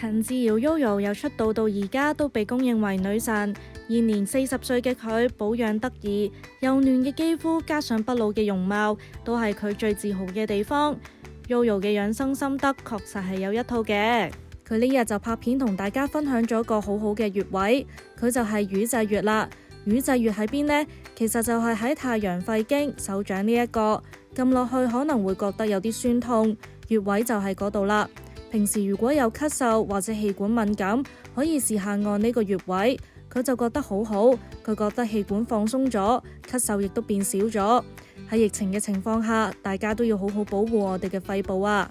陳自瑤 Yoyo 由出道到而家都被公認為女神，現年40歲嘅佢保養得宜，幼嫩嘅肌膚加上不老嘅容貌，都係佢最自豪嘅地方。Yoyo 嘅養生心得確實係有一套嘅，佢呢日就拍片同大家分享咗個好好嘅穴位，佢就係乳濟穴啦。乳濟穴喺邊呢？其實就係喺太陽肺經手掌呢一個，撳落去可能會覺得有啲酸痛，穴位就係嗰度啦。平時如果有咳嗽或者氣管敏感，可以試下按呢個穴位，佢就覺得好好，佢覺得氣管放鬆咗，咳嗽亦都變少咗。喺疫情嘅情況下，大家都要好好保護我哋嘅肺部啊！